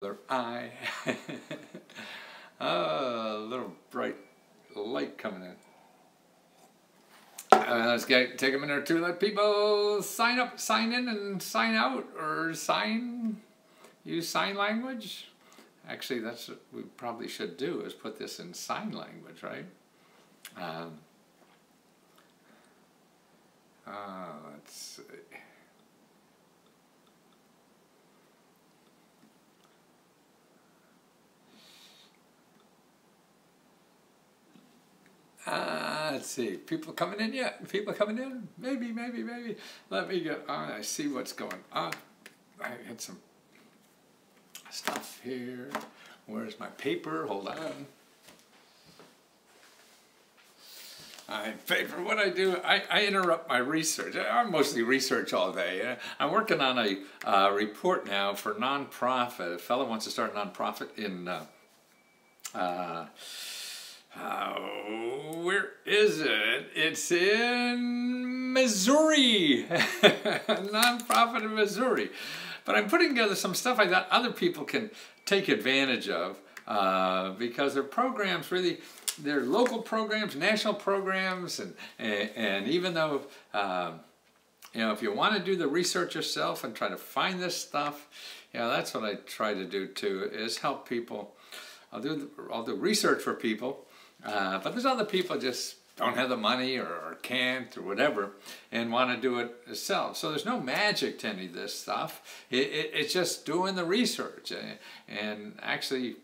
Other eye. Oh, a little bright light coming in. Let's take a minute or two. Let people sign up, sign in, and sign out, or use sign language. Actually, that's what we probably should do, is put this in sign language, right? Let's see. Let's see. People coming in yet? People coming in? Maybe. Let me get on. I see what's going on. I had some stuff here. Where's my paper? Hold on. Paper. What I do, I interrupt my research. I mostly research all day. I'm working on a report now for nonprofit. A fellow wants to start a nonprofit in where is it? It's in Missouri. Nonprofit in Missouri. But I'm putting together some stuff I thought other people can take advantage of because their programs really, they're local programs, national programs, and even though you know, if you want to do the research yourself and try to find this stuff, you know, that's what I try to do too, is help people. I'll do research for people, but there's other people just don't have the money or can't or whatever and want to do it themselves. So there's no magic to any of this stuff. It's just doing the research. And actually,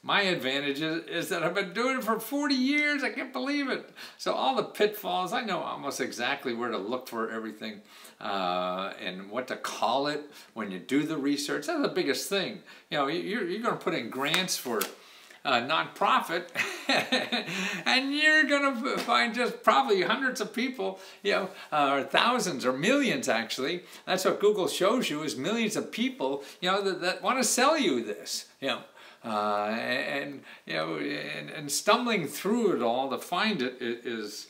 my advantage is that I've been doing it for 40 years. I can't believe it. So all the pitfalls, I know almost exactly where to look for everything and what to call it when you do the research. That's the biggest thing. You know, you're going to put in grants for nonprofit, and you're gonna find just probably hundreds of people, you know, or thousands or millions actually. That's what Google shows you, is millions of people, you know, that want to sell you this, you know, and you know, and stumbling through it all to find it is.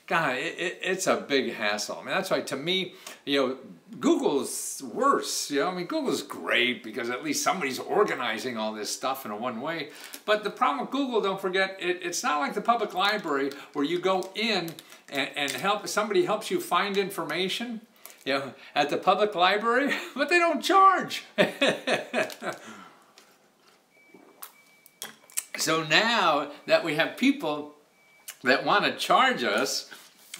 God, it's a big hassle. I mean, that's why to me, you know, Google's worse. You know, I mean, Google's great because at least somebody's organizing all this stuff in a one way. But the problem with Google, don't forget, it's not like the public library where you go in and somebody helps you find information, you know, at the public library, but they don't charge. So now that we have people that want to charge us,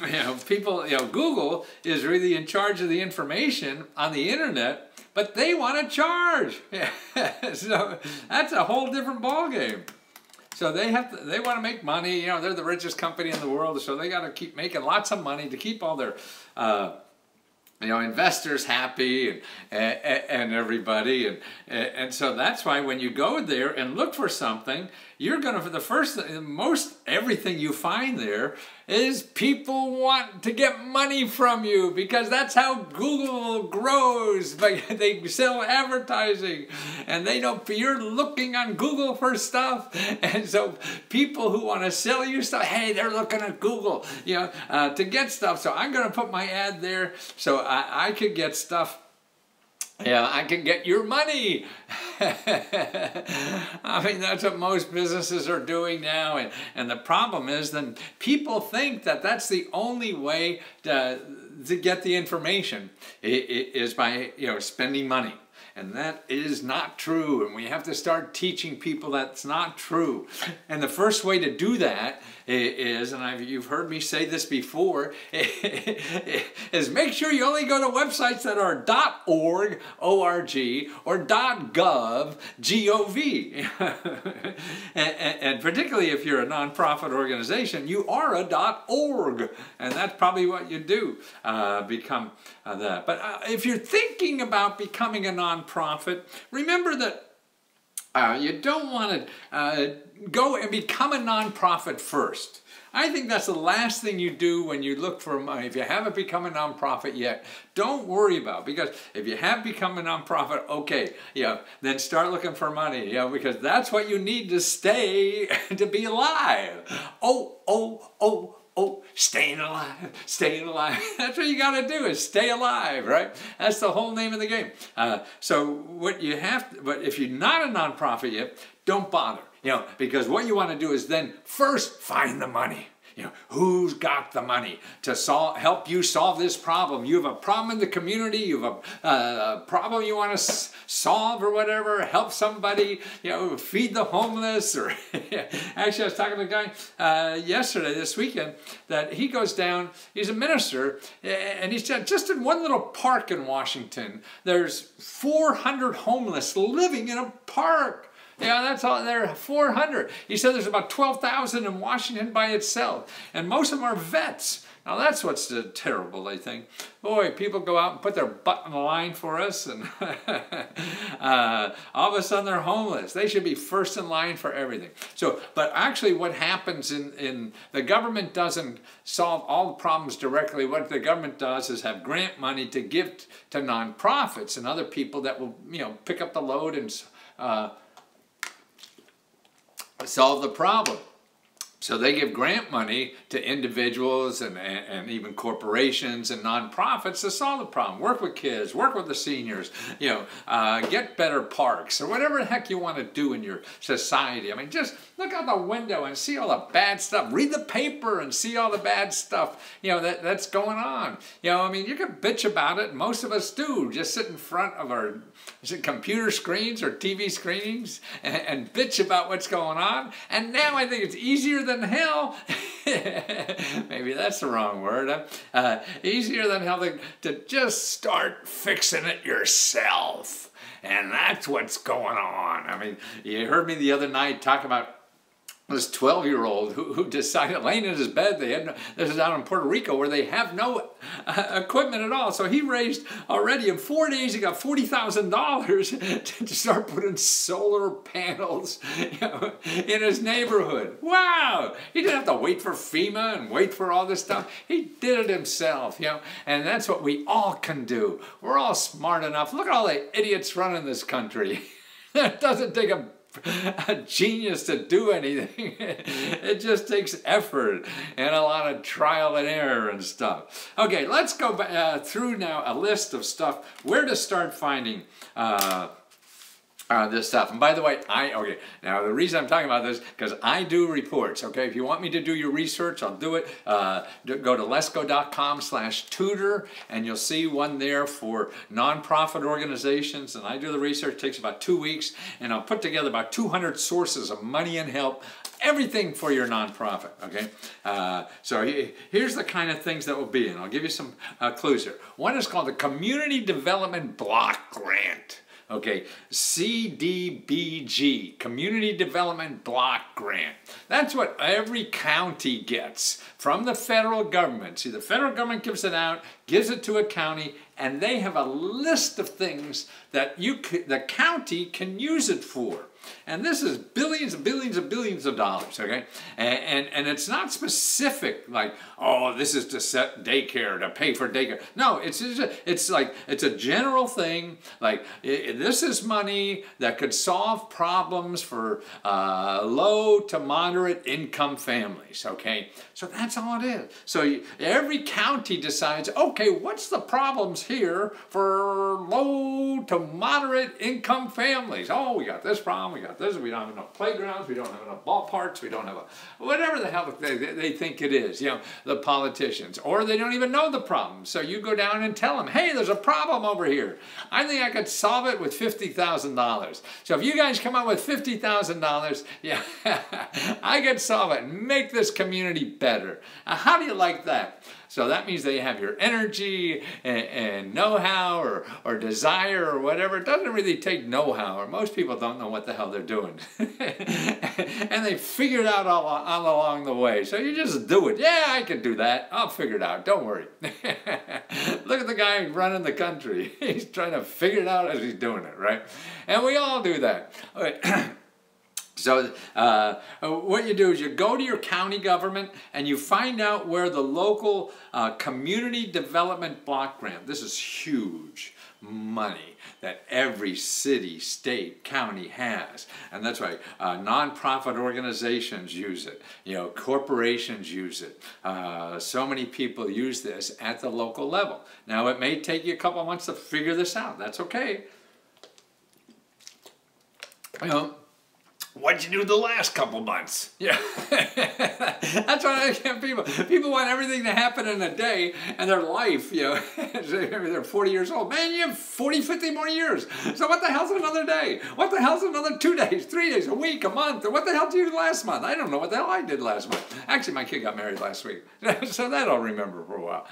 you know, people, you know, Google is really in charge of the information on the internet, but they want to charge. So that's a whole different ballgame. So they want to make money. You know, they're the richest company in the world, so they got to keep making lots of money to keep all their you know, investors happy and everybody, and so that's why when you go there and look for something, you're gonna, for the first, most everything you find there is people want to get money from you, because that's how Google grows. But they sell advertising, and they know you're looking on Google for stuff, and so people who want to sell you stuff, hey, they're looking at Google, you know, to get stuff. So I'm gonna put my ad there so I could get stuff. Yeah, I can get your money. I mean, that's what most businesses are doing now. And the problem is then people think that that's the only way to get the information is by, you know, spending money. And that is not true. And we have to start teaching people that's not true. And the first way to do that is, and you've heard me say this before, is make sure you only go to websites that are .org, O-R-G, or .gov, G-O-V. And particularly if you're a nonprofit organization, you are a .org. And that's probably what you do, become that. But if you're thinking about becoming a nonprofit, remember that you don't want to go and become a nonprofit first. I think that's the last thing you do when you look for money. If you haven't become a nonprofit yet, don't worry about it, because if you have become a nonprofit, okay, yeah, then start looking for money, yeah, because that's what you need to stay, to be alive. Oh, staying alive, staying alive. That's what you got to do, is stay alive, right? That's the whole name of the game. So what you have to, but if you're not a nonprofit yet, don't bother, because what you want to do is then first find the money. Who's got the money to help you solve this problem? You have a problem in the community, you have a problem you want to solve or whatever, help somebody, feed the homeless. Or actually, I was talking to a guy this weekend, that he goes down, he's a minister, and he said just in one little park in Washington, there's 400 homeless living in a park. That's all. There are 400. He said there's about 12,000 in Washington by itself, and most of them are vets. Now that's what's terrible, I think. Boy, people go out and put their butt in the line for us, and all of a sudden they're homeless. They should be first in line for everything. So, but actually what happens in the government doesn't solve all the problems directly. What the government does is have grant money to give to nonprofits and other people that will, pick up the load and solve the problem. So they give grant money to individuals and even corporations and nonprofits to solve the problem. Work with kids, work with the seniors, get better parks, or whatever the heck you want to do in your society. I mean, just look out the window and see all the bad stuff. Read the paper and see all the bad stuff, that's going on. I mean, you can bitch about it. Most of us do. Just sit in front of our computer screens or TV screens and bitch about what's going on. And now I think it's easier than hell. Maybe that's the wrong word. Easier than hell to just start fixing it yourself. And that's what's going on. I mean, you heard me the other night talk about this 12-year-old who decided, laying in his bed, this is out in Puerto Rico where they have no equipment at all. So he raised already, in 4 days, he got $40,000 to start putting solar panels in his neighborhood. Wow! He didn't have to wait for FEMA and wait for all this stuff. He did it himself, and that's what we all can do. We're all smart enough. Look at all the idiots running this country. It doesn't take a genius to do anything. It just takes effort and a lot of trial and error and stuff. Okay, let's go through now a list of stuff where to start finding this stuff. And by the way, now the reason I'm talking about this, because I do reports, okay? If you want me to do your research, I'll do it. Go to lesgo.com/tutor, and you'll see one there for nonprofit organizations, and I do the research. It takes about 2 weeks, and I'll put together about 200 sources of money and help, everything for your nonprofit, okay? So here's the kind of things that will be, and I'll give you some clues here. One is called the Community Development Block Grant. Okay, CDBG, Community Development Block Grant. That's what every county gets from the federal government. See, the federal government gives it out, gives it to a county, and they have a list of things that the county can use it for. And this is billions and billions and billions of dollars, okay? And it's not specific, like, oh, this is to set daycare, to pay for daycare. No, it's a general thing, like, this is money that could solve problems for low to moderate income families, okay? So that's all it is. So every county decides, okay, what's the problems here for low to moderate income families? Oh, we got this problem, we got this, we don't have enough playgrounds, we don't have enough ballparks, we don't have whatever the hell they think it is, the politicians. Or they don't even know the problem. So you go down and tell them, hey, there's a problem over here. I think I could solve it with $50,000. So if you guys come up with $50,000, I could solve it and make this community better. How do you like that? So that means they have your energy and know-how or desire or whatever. It doesn't really take know-how, or most people don't know what the hell they're doing. And they figure it out all along the way. So you just do it. Yeah, I can do that. I'll figure it out. Don't worry. Look at the guy running the country. He's trying to figure it out as he's doing it, right? And we all do that. Okay. So what you do is you go to your county government and you find out where the local community development block grant, this is huge money that every city, state, county has. And that's why nonprofit organizations use it. You know, corporations use it. So many people use this at the local level. Now, it may take you a couple of months to figure this out. That's okay. You know, what'd you do the last couple months? Yeah, that's what I get people. People want everything to happen in a day and their life, you know, they're 40 years old. Man, you have 40, 50 more years. So what the hell's another day? What the hell's another 2 days, 3 days, a week, a month? Or what the hell did you do last month? I don't know what the hell I did last month. Actually, my kid got married last week. So that I'll remember for a while.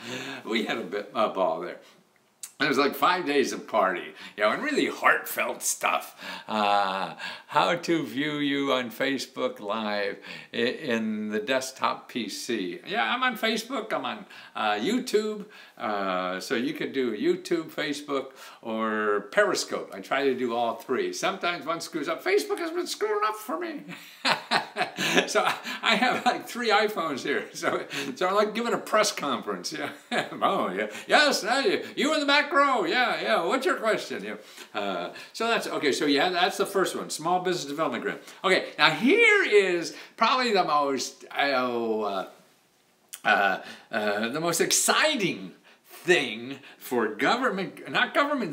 We had a ball there. It was like 5 days of party, you know, and really heartfelt stuff. How to view you on Facebook Live in the desktop PC. Yeah, I'm on Facebook, I'm on YouTube, so you could do YouTube, Facebook, or Periscope. I try to do all three. Sometimes one screws up. Facebook has been screwing up for me. So I have like 3 iPhones here, so I'm like giving a press conference. Yeah. Oh, yeah. Yes, you in the back row. Yeah. What's your question? Yeah. So that's okay. So yeah, that's the first one. Small Business Development Grant. Okay. Now here is probably the most exciting thing for government,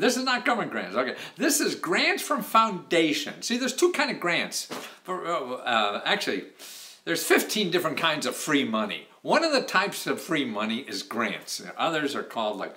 this is not government grants, okay. This is grants from foundations. See, there's 2 kinds of grants. Actually, there's 15 different kinds of free money. One of the types of free money is grants. Others are called like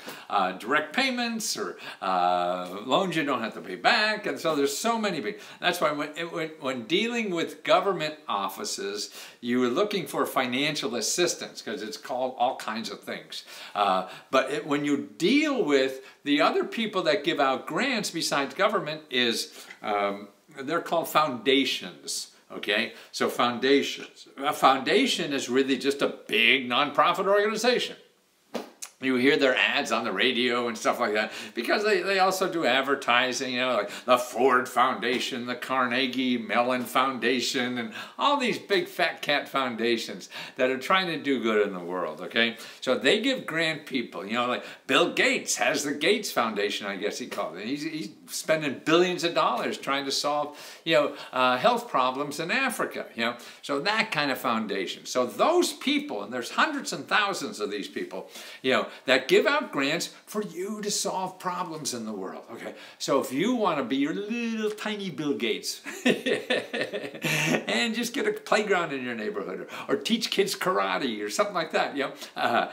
direct payments or loans you don't have to pay back. And so there's so many. That's why when dealing with government offices, you are looking for financial assistance because it's called all kinds of things. But when you deal with the other people that give out grants besides government they're called foundations. Okay, so foundations. A foundation is really just a big nonprofit organization. You hear their ads on the radio and stuff like that because they also do advertising, you know, like the Ford Foundation, the Carnegie Mellon Foundation, and all these big fat cat foundations that are trying to do good in the world, okay? So they give grant people, you know, like Bill Gates has the Gates Foundation, I guess he called it. He's spending billions of dollars trying to solve, you know, health problems in Africa, you know? So that kind of foundation. So those people, and there's hundreds and thousands of these people, you know, that give out grants for you to solve problems in the world. Okay, so if you want to be your little tiny Bill Gates and just get a playground in your neighborhood or teach kids karate or something like that, you know,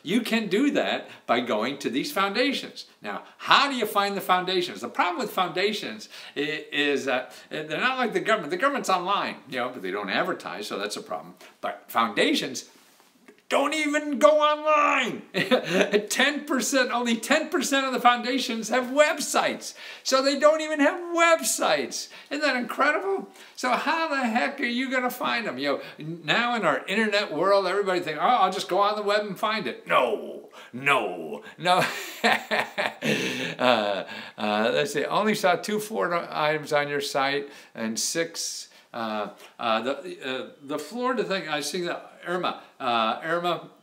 you can do that by going to these foundations. Now, how do you find the foundations? The problem with foundations is that they're not like the government. The government's online, you know, but they don't advertise, so that's a problem. But foundations don't even go online. 10%, only 10% of the foundations have websites. So they don't even have websites. Isn't that incredible? So how the heck are you going to find them? You know, now in our internet world, everybody thinks, oh, I'll just go on the web and find it. No. Let's see, only saw 2 Florida items on your site and 6. The Florida thing, I see that Irma,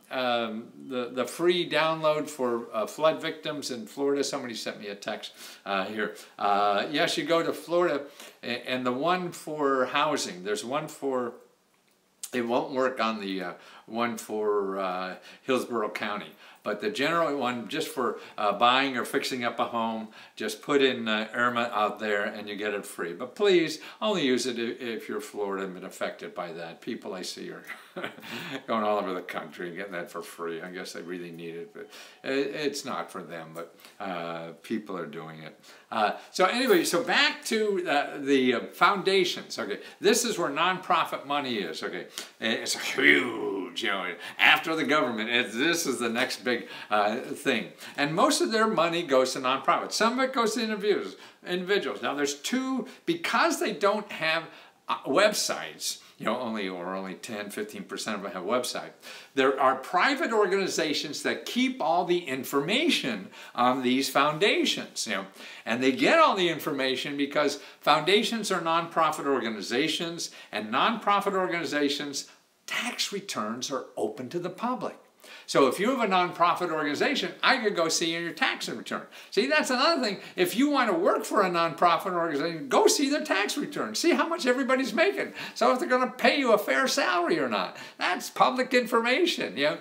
the free download for flood victims in Florida. Somebody sent me a text here. Yes, you go to Florida, and the one for housing, there's one for, it won't work on the one for Hillsborough County. But the general one, just for buying or fixing up a home, just put in Irma out there and you get it free. But please, only use it if you're Florida and been affected by that. People I see are going all over the country and getting that for free. I guess they really need it, but it's not for them, but people are doing it. So anyway, so back to the foundations. Okay, this is where nonprofit money is. Okay, it's huge, you know, after the government, this is the next big thing. And most of their money goes to nonprofits. Some of it goes to individuals. Now there's 2, because they don't have websites, you know, only 10-15% of them have websites. There are private organizations that keep all the information on these foundations, you know, and they get all the information because foundations are nonprofit organizations, and nonprofit organizations' tax returns are open to the public. So if you have a nonprofit organization, I could go see your tax return. See, that's another thing. If you want to work for a nonprofit organization, go see their tax return. See how much everybody's making. So if they're going to pay you a fair salary or not. That's public information. You know,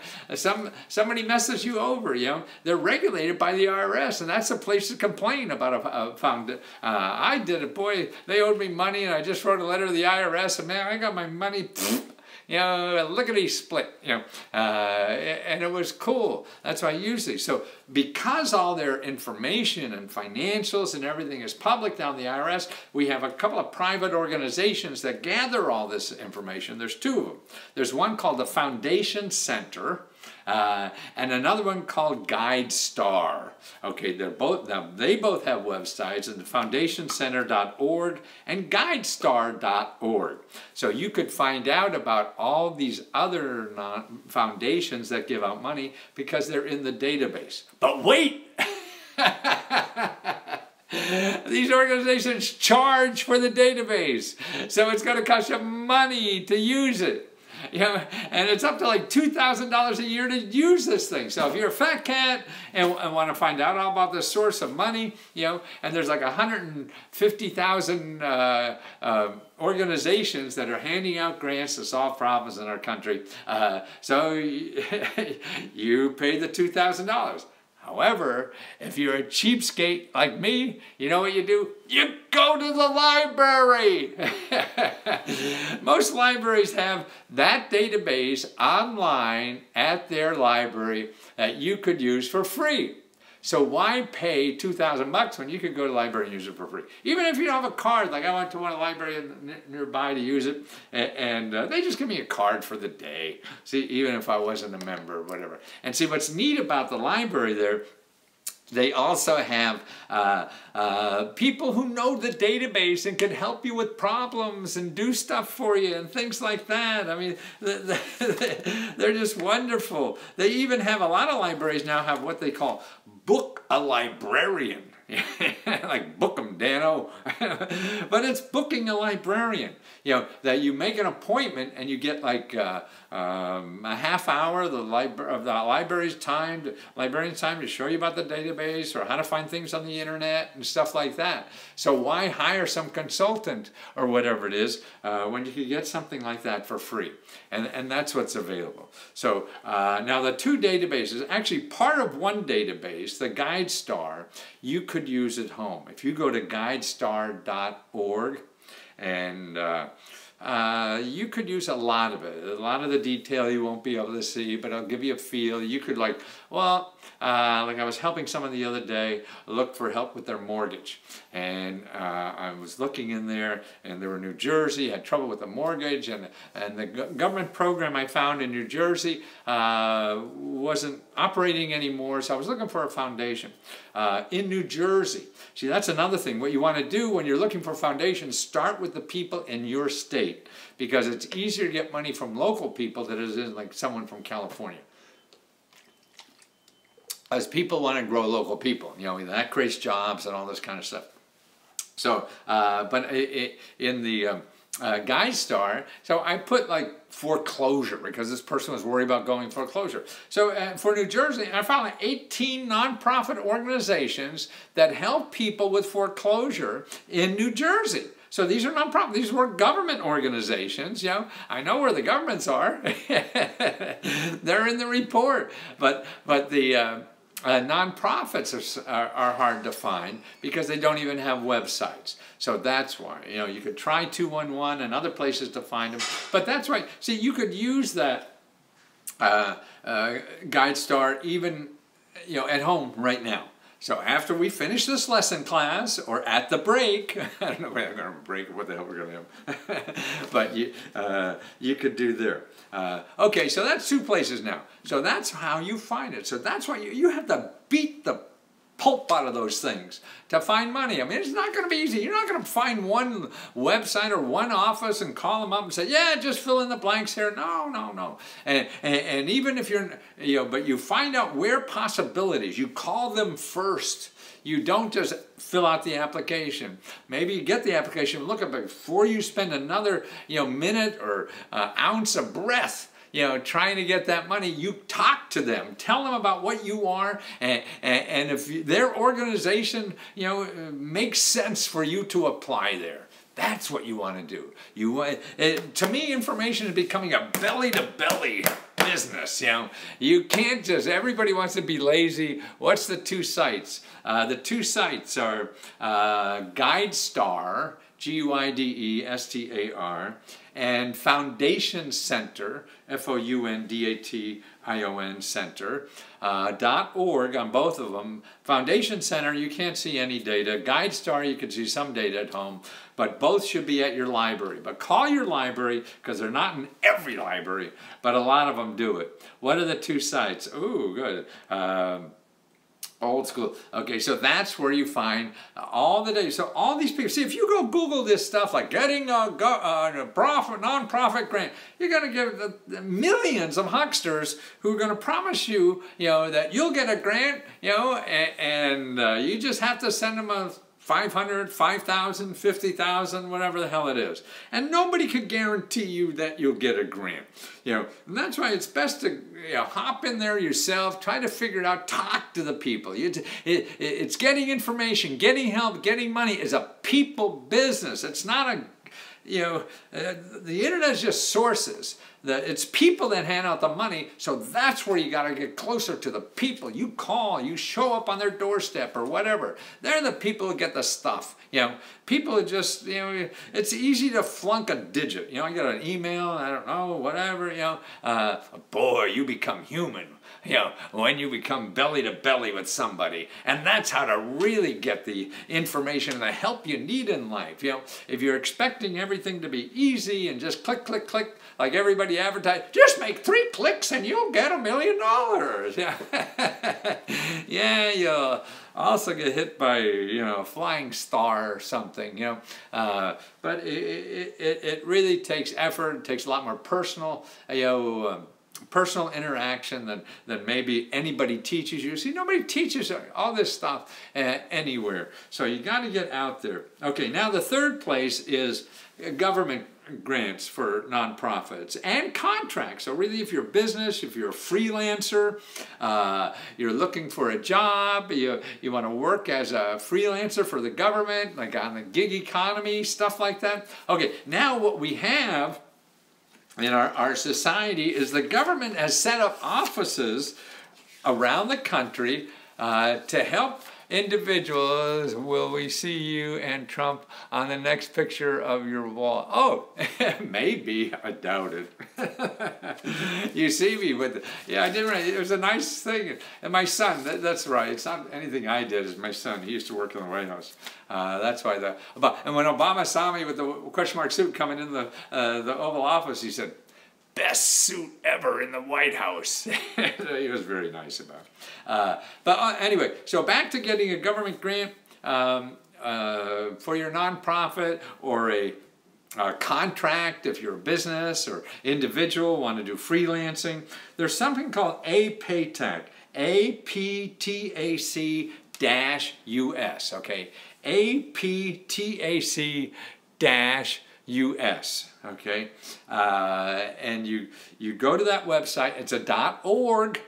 somebody messes you over. You know, they're regulated by the IRS, and that's a place to complain about a fund. I did it, boy. They owed me money, and I just wrote a letter to the IRS, and man, I got my money. You know, lickety split, you know, and it was cool. That's why I use these. So because all their information and financials and everything is public down the IRS, we have a couple of private organizations that gather all this information. There's two of them. There's one called the Foundation Center, and another one called GuideStar. Okay, they both have websites, and foundationcenter.org and GuideStar.org. So you could find out about all these other foundations that give out money because they're in the database. But wait! These organizations charge for the database, so it's going to cost you money to use it. You know, and it's up to like $2,000 a year to use this thing. So if you're a fat cat and want to find out all about the source of money, you know, and there's like 150,000 organizations that are handing out grants to solve problems in our country. So you pay the $2,000. However, if you're a cheapskate like me, you know what you do? You go to the library. Most libraries have that database online at their library that you could use for free. So why pay $2,000 when you could go to the library and use it for free? Even if you don't have a card, like I went to one library nearby to use it, and they just give me a card for the day. See, even if I wasn't a member or whatever. And see, what's neat about the library there, they also have people who know the database and can help you with problems and do stuff for you and things like that. I mean, they're just wonderful. They even have, a lot of libraries now have what they call Book a Librarian. Like book 'em, Dano. But it's booking a librarian. You know, that you make an appointment and you get like a half hour of the librarian's time to show you about the database or how to find things on the internet and stuff like that. So why hire some consultant or whatever it is when you could get something like that for free? And that's what's available. So now the two databases, actually part of one database, the GuideStar, you could use at home. If you go to guidestar.org, and you could use a lot of it. A lot of the detail you won't be able to see, but I'll give you a feel. You could like, well, like I was helping someone the other day look for help with their mortgage. And I was looking in there, and they were in New Jersey, had trouble with the mortgage, and the government program I found in New Jersey wasn't operating anymore, so I was looking for a foundation in New Jersey. See, that's another thing. What you want to do when you're looking for foundations, start with the people in your state, because it's easier to get money from local people than it is like someone from California. As people want to grow local people, you know, that creates jobs and all this kind of stuff. So, but in the GuideStar, so I put like foreclosure because this person was worried about going foreclosure. So for New Jersey, I found like 18 nonprofit organizations that help people with foreclosure in New Jersey. So these are nonprofit. These were government organizations. You know, I know where the governments are. They're in the report, but the nonprofits are hard to find because they don't even have websites. So that's why, you know, you could try 211 and other places to find them. But that's why, see, you could use that GuideStar even, you know, at home right now. So after we finish this lesson class, or at the break, I don't know when I'm going to break or what the hell we're going to have, but you could do there. Okay, so that's two places now. So that's how you find it. So that's why you have to beat the pulp out of those things to find money. I mean, it's not going to be easy. You're not going to find one website or one office and call them up and say, yeah, just fill in the blanks here. No, no, no. And even if you're, you know, but you find out where possibilities. You call them first. You don't just fill out the application. Maybe you get the application, look at it before you spend another, you know, minute or ounce of breath. trying to get that money, you talk to them, tell them about what you are, and if their organization, makes sense for you to apply there. That's what you want to do. To me, information is becoming a belly-to-belly business. You can't just, everybody wants to be lazy. What's the two sites? The two sites are GuideStar, GuideStar, and Foundation Center, Foundation Center, .org on both of them. Foundation Center, you can't see any data. GuideStar, you can see some data at home, but both should be at your library. But call your library, because they're not in every library, but a lot of them do it. What are the two sites? Ooh, good. Old school. Okay, so that's where you find all the data. So all these people, see, if you go Google this stuff like getting a non-profit grant, you're going to get the millions of hucksters who are going to promise you, that you'll get a grant, and you just have to send them a 500, 5,000, 50,000, whatever the hell it is. And nobody could guarantee you that you'll get a grant. And that's why it's best to hop in there yourself, try to figure it out, talk to the people. It's getting information, getting help, getting money is a people business. It's not a, the internet is just sources. It's people that hand out the money, so that's where you got to get closer to the people. You call, you show up on their doorstep or whatever. They're the people who get the stuff. People are just, it's easy to flunk a digit. I get an email, I don't know, whatever, boy, you become human. When you become belly to belly with somebody. And that's how to really get the information and the help you need in life. If you're expecting everything to be easy and just click, click, click, like everybody advertised, just make 3 clicks and you'll get $1 million. Yeah, you'll also get hit by, a flying star or something, But it really takes effort. It takes a lot more personal, personal interaction than maybe anybody teaches you. See, nobody teaches all this stuff anywhere. So you got to get out there. Okay, now the third place is government grants for nonprofits and contracts. So really, if you're a business, if you're a freelancer, you're looking for a job, you want to work as a freelancer for the government, like on the gig economy, stuff like that. Okay, now what we have in our society is the government has set up offices around the country to help individuals. Will we see you and Trump on the next picture of your wall? Oh, maybe. I doubt it. You see me with, I did right. It was a nice thing. And my son, that's right. It's not anything I did. It's my son. He used to work in the White House. That's why and when Obama saw me with the question mark suit coming in the Oval Office, he said, "Best suit ever in the White House." He was very nice about it. But anyway, so back to getting a government grant for your nonprofit or a contract if you're a business or individual, want to do freelancing. There's something called APTAC, APTAC-US, okay? APTAC-US, okay? And you go to that website, it's a .org,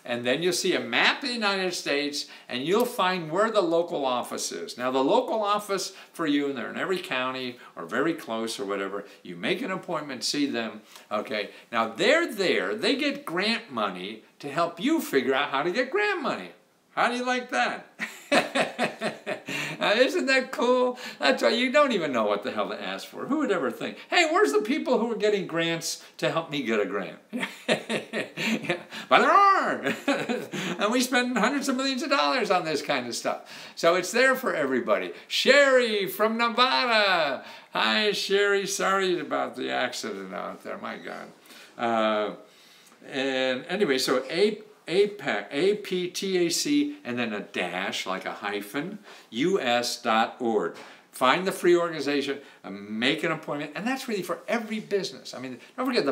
and then you'll see a map of the United States, and you'll find where the local office is. Now, the local office for you, and they're in every county or very close or whatever, you make an appointment, see them, okay? Now, they're there. They get grant money to help you figure out how to get grant money. How do you like that? Isn't that cool? That's why you don't even know what the hell to ask for. Who would ever think, hey, where's the people who are getting grants to help me get a grant? Yeah. But there are. And we spend hundreds of millions of dollars on this kind of stuff. So it's there for everybody. Sherry from Nevada. Hi, Sherry. Sorry about the accident out there. My God. And anyway, so APTAC, APTAC, and then a dash, like a hyphen, US.org. Find the free organization, make an appointment, and that's really for every business. I mean, don't forget,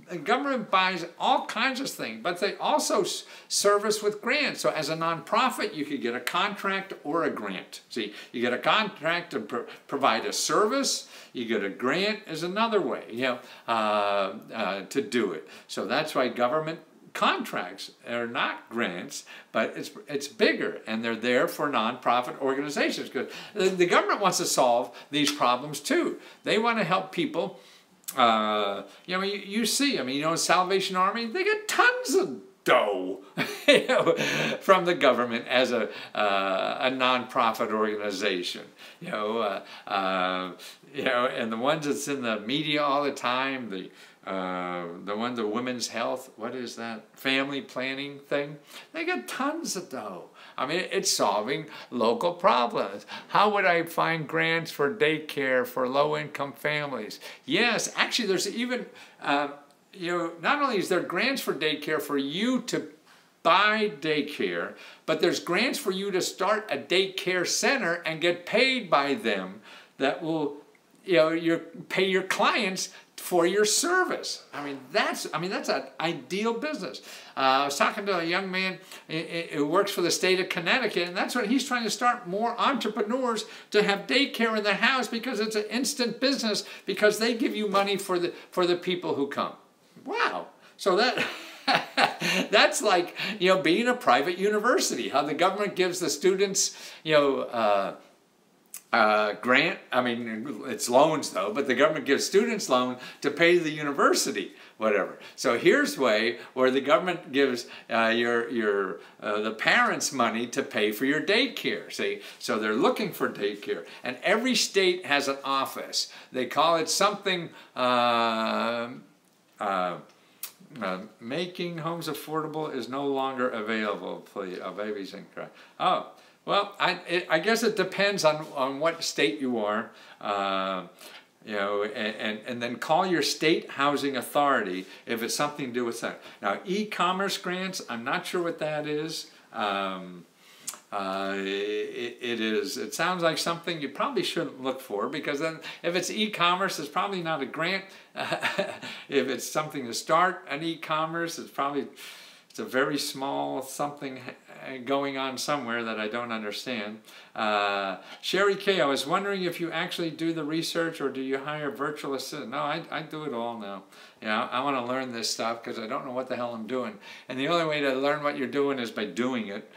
the government buys all kinds of things, but they also service with grants. So as a nonprofit, you could get a contract or a grant. See, you get a contract to provide a service. You get a grant is another way, to do it. So that's why government contracts are not grants, but it's bigger, and they're there for nonprofit organizations, because the government wants to solve these problems too. They want to help people. You see, Salvation Army, they get tons of dough from the government as a nonprofit organization. And the ones that's in the media all the time, the women's health, what is that, family planning thing, they get tons of dough. I mean, it's solving local problems. How would I find grants for daycare for low-income families? Yes, actually, there's even, not only is there grants for daycare for you to buy daycare, but there's grants for you to start a daycare center and get paid by them that will, pay your clients for your service. That's an ideal business. I was talking to a young man who works for the state of Connecticut, and that's what he's trying to start more entrepreneurs to have daycare in their house, because it's an instant business, because they give you money for the people who come. Wow. So that that's like, being a private university, how the government gives the students, grant, it's loans though, but the government gives students loan to pay the university, whatever. So here's a way where the government gives the parents money to pay for your daycare, see? So they're looking for daycare. And every state has an office. They call it something, making homes affordable is no longer available, please. Babies and cry. Oh. Well, I guess it depends on what state you are, and then call your state housing authority if it's something to do with that. Now, e-commerce grants, I'm not sure what that is. It sounds like something you probably shouldn't look for, because then if it's e-commerce, it's probably not a grant. If it's something to start an e-commerce, it's a very small something going on somewhere that I don't understand. Sherry K, I was wondering if you actually do the research, or do you hire virtual assistants? No, I do it all now. I want to learn this stuff because I don't know what the hell I'm doing. And the only way to learn what you're doing is by doing it,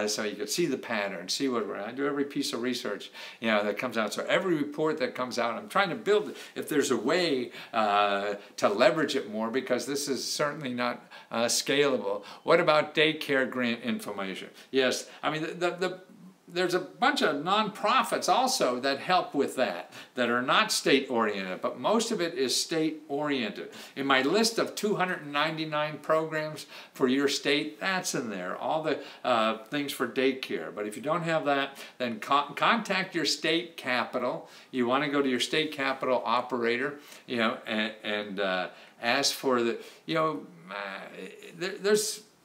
so you can see the pattern, see what I do. Every piece of research that comes out. So every report that comes out, I'm trying to build it. If there's a way to leverage it more, because this is certainly not scalable. What about daycare grant information? Yes, there's a bunch of nonprofits also that help with that are not state-oriented, but most of it is state-oriented. In my list of 299 programs for your state, that's in there, all the things for daycare. But if you don't have that, then contact your state capital. You want to go to your state capital operator, and ask for the,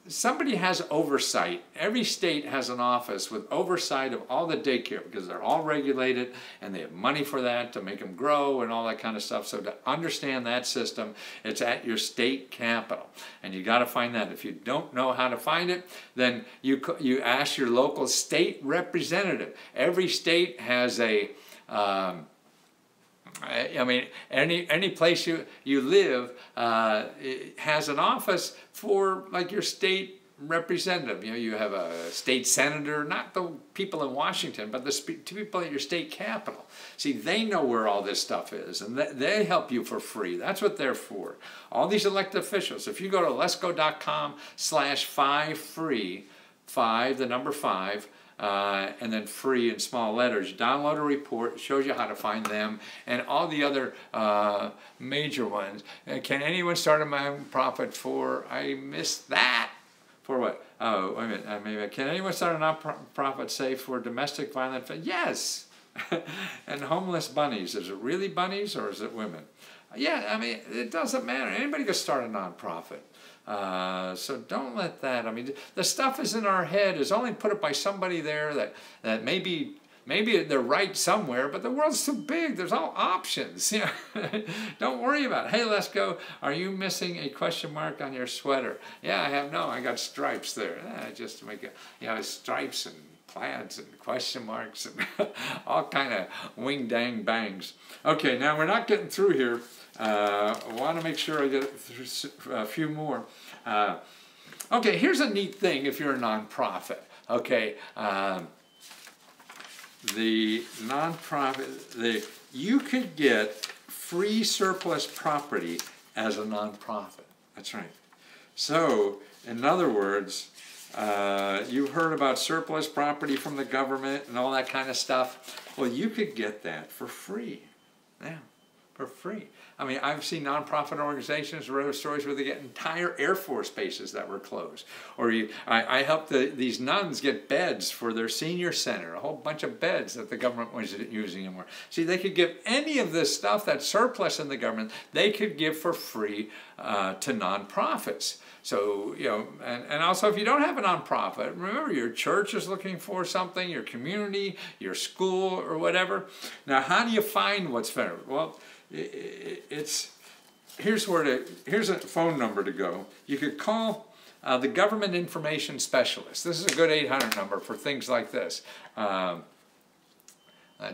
somebody has oversight. Every state has an office with oversight of all the daycare, because they're all regulated and they have money for that to make them grow and all that kind of stuff. So to understand that system, it's at your state capital, and you got to find that. If you don't know how to find it, then you ask your local state representative. Every state has a any place you live has an office for, like, your state representative. You have a state senator, not the people in Washington, but the people at your state capital. See, they know where all this stuff is, and they help you for free. That's what they're for. All these elected officials, if you go to letsgo.com/5free, 5, the number 5, and then free in small letters. Download a report, shows you how to find them, and all the other major ones. Can anyone start a nonprofit for, I missed that. For what? Oh, wait a minute, maybe. Can anyone start a nonprofit, say, for domestic violence? Yes. And homeless bunnies. Is it really bunnies, or is it women? Yeah, it doesn't matter. Anybody can start a nonprofit. So don't let that, the stuff is in our head, is only put up by somebody there that maybe maybe they're right somewhere, but the world's too big. There's all options. You know? Don't worry about it. Hey, let's go. Are you missing a question mark on your sweater? Yeah, I have. No, I got stripes there. Just to make it, you know, stripes and plaids and question marks and all kind of wing dang bangs. Okay, now we're not getting through here. I want to make sure I get through a few more. Okay, here's a neat thing if you're a nonprofit. Okay, the nonprofit, you could get free surplus property as a nonprofit. That's right. So, in other words, you've heard about surplus property from the government and all that kind of stuff. Well, you could get that for free. Yeah, for free. I mean, I've seen nonprofit organizations wrote stories where they get entire Air Force bases that were closed. Or I helped these nuns get beds for their senior center, a whole bunch of beds that the government wasn't using anymore. See, they could give any of this stuff that's surplus in the government, they could give for free to nonprofits. So, you know, and also if you don't have a nonprofit, remember your church is looking for something, your community, your school, or whatever. Now, how do you find what's fair? Well, here's a phone number to go. You could call the Government Information Specialist. This is a good 800 number for things like this. Let's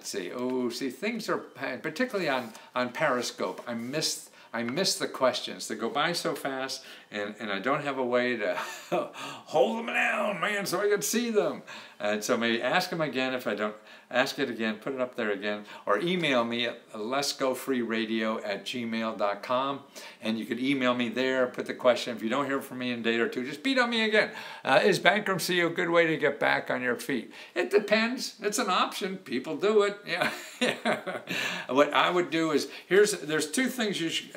see. Oh, see, things are, particularly on Periscope, I miss the questions. They go by so fast, and I don't have a way to hold them down, man, so I can see them. And so maybe ask them again. If I don't ask it again, put it up there again, or email me at letsgofreeradio@gmail.com, and you could email me there, put the question. If you don't hear from me in a day or two, just beat on me again. Is bankruptcy a good way to get back on your feet? It depends. It's an option. People do it. Yeah. What I would do is, there's two things you should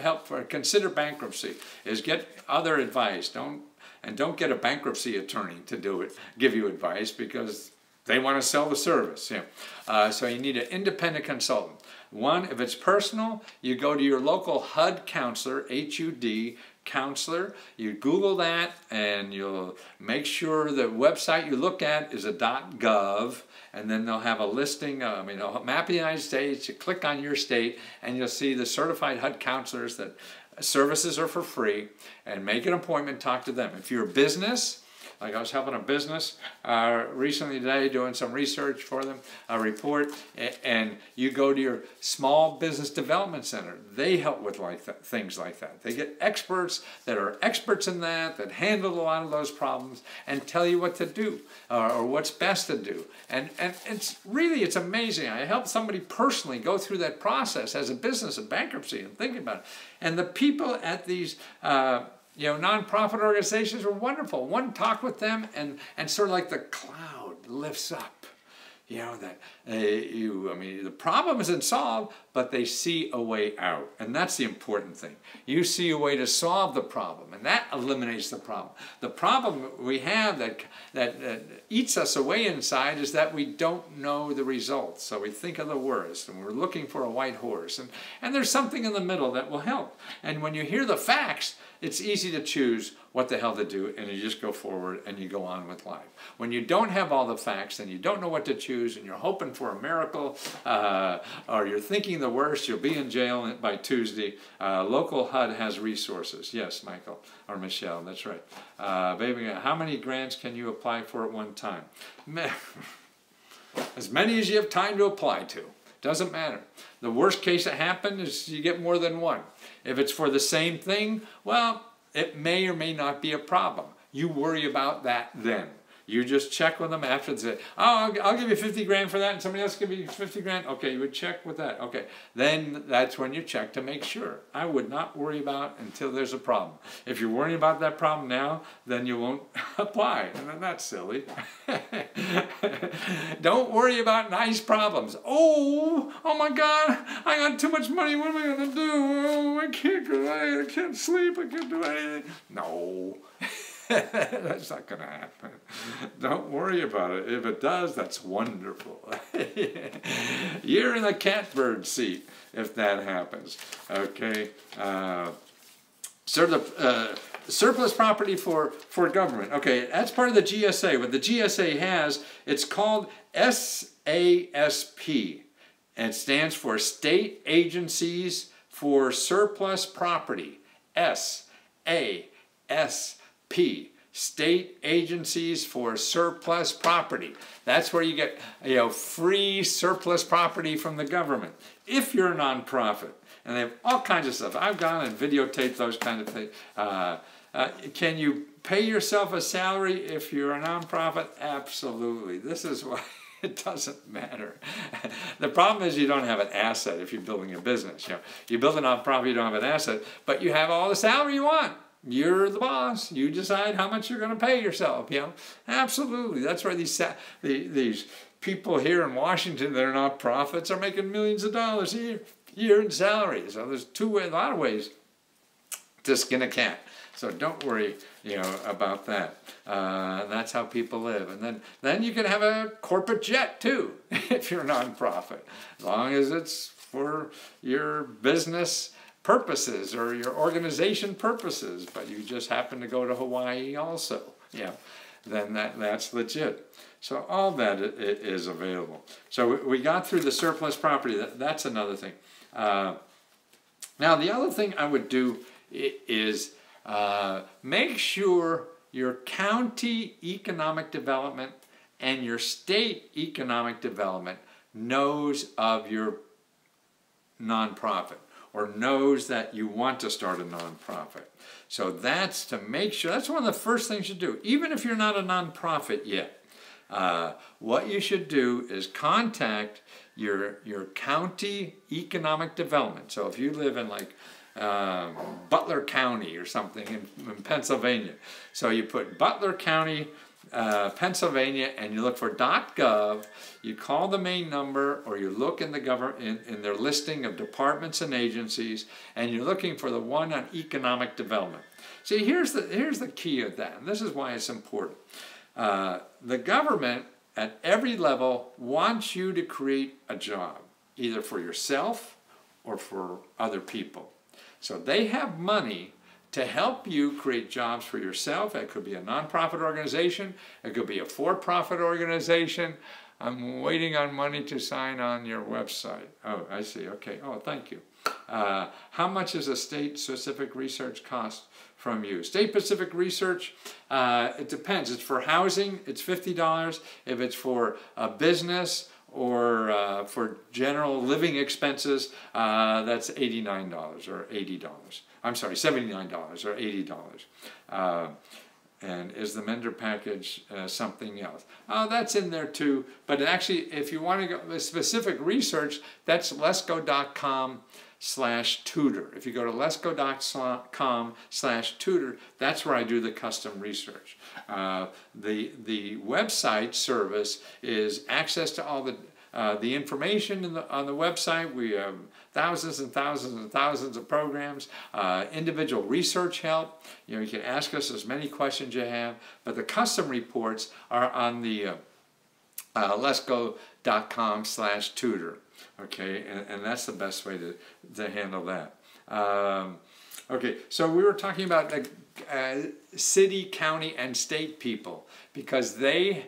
consider bankruptcy, is get other advice. Don't get a bankruptcy attorney to give you advice, because they want to sell the service. Yeah. So you need an independent consultant. One, if it's personal, you go to your local HUD counselor, H-U-D, counselor. You Google that, and you'll make sure the website you look at is a .gov, and then they'll have a listing, a map of the United States. You click on your state, and you'll see the certified HUD counselors that services are for free, and make an appointment, talk to them. If you're a business, like I was helping a business recently today, doing some research for them, a report, and you go to your small business development center. They help with things like that. They get experts that are experts in that handle a lot of those problems and tell you what to do or what's best to do. And it's amazing. I helped somebody personally go through that process as a business of bankruptcy and thinking about it. And the people at these nonprofit organizations are wonderful. One talk with them, and sort of like the cloud lifts up. You know, the problem isn't solved, but they see a way out. And that's the important thing. You see a way to solve the problem, and that eliminates the problem. The problem we have that eats us away inside is that we don't know the results. So we think of the worst, and we're looking for a white horse. And there's something in the middle that will help. And when you hear the facts, it's easy to choose what the hell to do, and you just go forward and you go on with life. When you don't have all the facts and you don't know what to choose, and you're hoping for a miracle, or you're thinking the worst, you'll be in jail by Tuesday, local HUD has resources. Yes, Michael, or Michelle, that's right. Baby, how many grants can you apply for at one time? As many as you have time to apply to. Doesn't matter. The worst case that happens is you get more than one. If it's for the same thing, well, it may or may not be a problem. You worry about that then. You just check with them after. They say, oh, I'll give you 50 grand for that, and somebody else give you 50 grand. Okay, you would check with that. Okay, then that's when you check to make sure. I would not worry about until there's a problem. If you're worrying about that problem now, then you won't apply, and then that's silly. Don't worry about nice problems. Oh my God, I got too much money. What am I going to do? Oh, I can't go. I can't sleep. I can't do anything. No. That's not going to happen. Don't worry about it. If it does, that's wonderful. You're in the catbird seat if that happens. Okay. surplus property for government. Okay, that's part of the GSA. What the GSA has, it's called SASP. And it stands for State Agencies for Surplus Property. SASP. State Agencies for Surplus Property. That's where you get, free surplus property from the government if you're a nonprofit. And they have all kinds of stuff. I've gone and videotaped those kind of things. Can you pay yourself a salary if you're a nonprofit? Absolutely. This is why it doesn't matter. The problem is you don't have an asset if you're building a business. You build a nonprofit, you don't have an asset, but you have all the salary you want. You're the boss. You decide how much you're going to pay yourself. Absolutely. That's why these people here in Washington that are nonprofits are making millions of dollars a year in salaries. So there's a lot of ways to skin a cat. So don't worry, about that. That's how people live. And then you can have a corporate jet too, if you're a nonprofit, as long as it's for your business purposes or your organization purposes, but you just happen to go to Hawaii also, then that's legit. So all that is available. So we got through the surplus property. That's another thing. Now the other thing I would do is make sure your county economic development and your state economic development knows of your nonprofit, or knows that you want to start a nonprofit. So that's to make sure, that's one of the first things you do. Even if you're not a nonprofit yet, what you should do is contact your county economic development. So if you live in like Butler County or something in Pennsylvania, so you put Butler County, Pennsylvania, and you look for .gov. You call the main number, or you look in the in their listing of departments and agencies, and you're looking for the one on economic development. See, here's the key of that, and this is why it's important. The government at every level wants you to create a job, either for yourself or for other people. So they have money to help you create jobs for yourself. It could be a nonprofit organization. It could be a for-profit organization. I'm waiting on money to sign on your website. Oh, I see. Okay. Oh, thank you. How much does a state-specific research cost from you? State-specific research, it depends. It's for housing, it's $50. If it's for a business or for general living expenses, that's $89 or $80. I'm sorry, $79 or $80. And is the Mender package something else? Oh, that's in there too. But actually, if you want to go with specific research, that's lesco.com/tutor. If you go to lesco.com/tutor, that's where I do the custom research. The website service is access to all the information on the website. We have thousands and thousands and thousands of programs, individual research help. You can ask us as many questions you have, but the custom reports are on the lesco.com/tutor. Okay, and that's the best way to handle that. Okay, so we were talking about the city, county, and state people, because they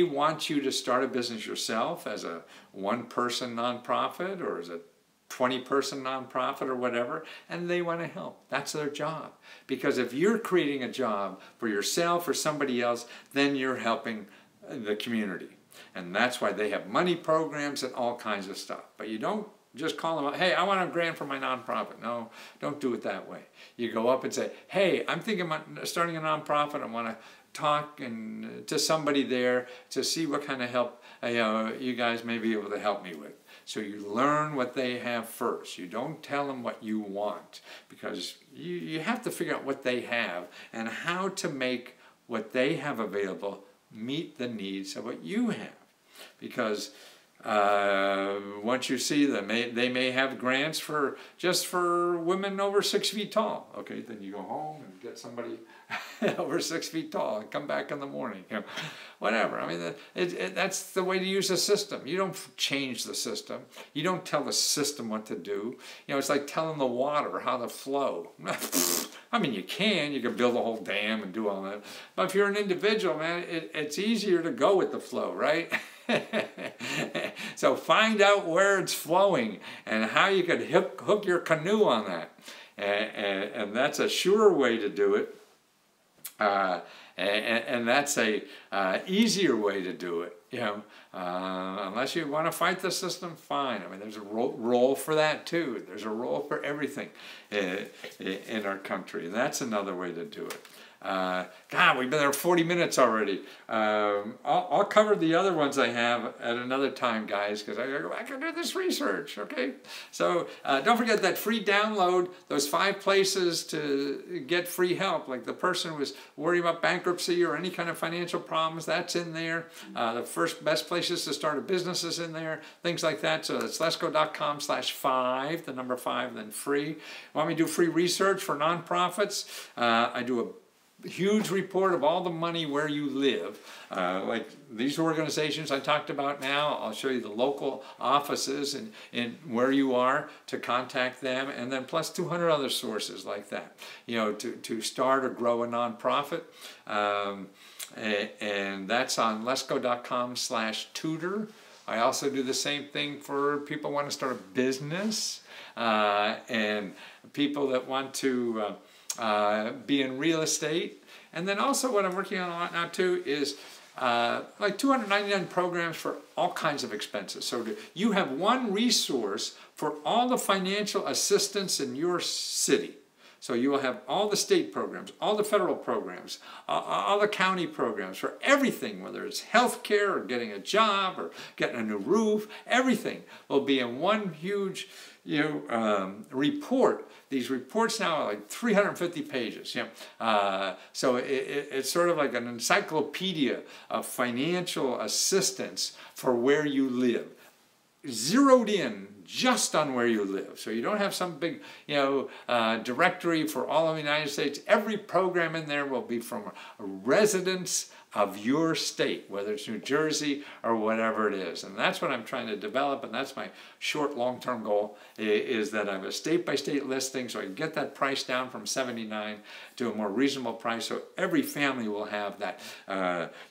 want you to start a business yourself as a one-person nonprofit or as a 20-person nonprofit or whatever, and they want to help. That's their job. Because if you're creating a job for yourself or somebody else, then you're helping the community. And that's why they have money programs and all kinds of stuff. But you don't just call them up, hey, I want a grant for my nonprofit. No, don't do it that way. You go up and say, hey, I'm thinking about starting a nonprofit. I want to talk to somebody there to see what kind of help you guys may be able to help me with. So you learn what they have first. You don't tell them what you want, because you have to figure out what they have and how to make what they have available meet the needs of what you have. Because Once you see them, they may have grants for just for women over 6 feet tall. Okay, then you go home and get somebody over 6 feet tall and come back in the morning. You know, whatever. I mean, that's the way to use the system. You don't change the system. You don't tell the system what to do. You know, it's like telling the water how to flow. I mean, you can build a whole dam and do all that. But if you're an individual, man, it's easier to go with the flow, right? So find out where it's flowing and how you could hook your canoe on that. And that's a sure way to do it. And that's a easier way to do it. You know, unless you want to fight the system, fine. I mean, there's a role for that too. There's a role for everything in our country, and that's another way to do it. God, we've been there 40 minutes already. I'll cover the other ones I have at another time, guys, because I gotta go back and do this research, okay? So don't forget that free download, those 5 places to get free help. Like the person was worried about bankruptcy or any kind of financial problems, that's in there. The first best places to start a business is in there, things like that. So it's letsgo.com/5, the number 5, then free. Want me to do free research for nonprofits? I do a huge report of all the money where you live. Like these organizations I talked about now, I'll show you the local offices and where you are to contact them, and then plus 200 other sources like that, you know, to start or grow a nonprofit. And that's on letsgo.com/tutor. I also do the same thing for people who want to start a business and people that want to be in real estate. And then also what I'm working on a lot now too is like 299 programs for all kinds of expenses. So you have one resource for all the financial assistance in your city. So you will have all the state programs, all the federal programs, all the county programs for everything, whether it's health care or getting a job or getting a new roof, everything will be in one huge report. These reports now are like 350 pages. You know? So it's sort of like an encyclopedia of financial assistance for where you live, zeroed in just on where you live. So you don't have some big, directory for all of the United States. Every program in there will be from residents of your state, whether it's New Jersey or whatever it is. And that's what I'm trying to develop, and that's my short, long-term goal, is that I have a state-by-state listing so I can get that price down from $79 to a more reasonable price so every family will have that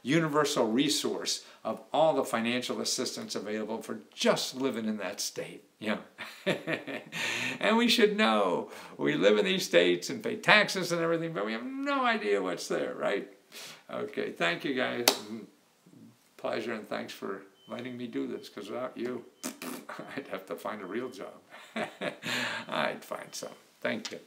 universal resource of all the financial assistance available for just living in that state. Yeah. And we should know. We live in these states and pay taxes and everything, but we have no idea what's there, right? Okay, thank you guys. Pleasure, and thanks for letting me do this, because without you, I'd have to find a real job. I'd find some. Thank you.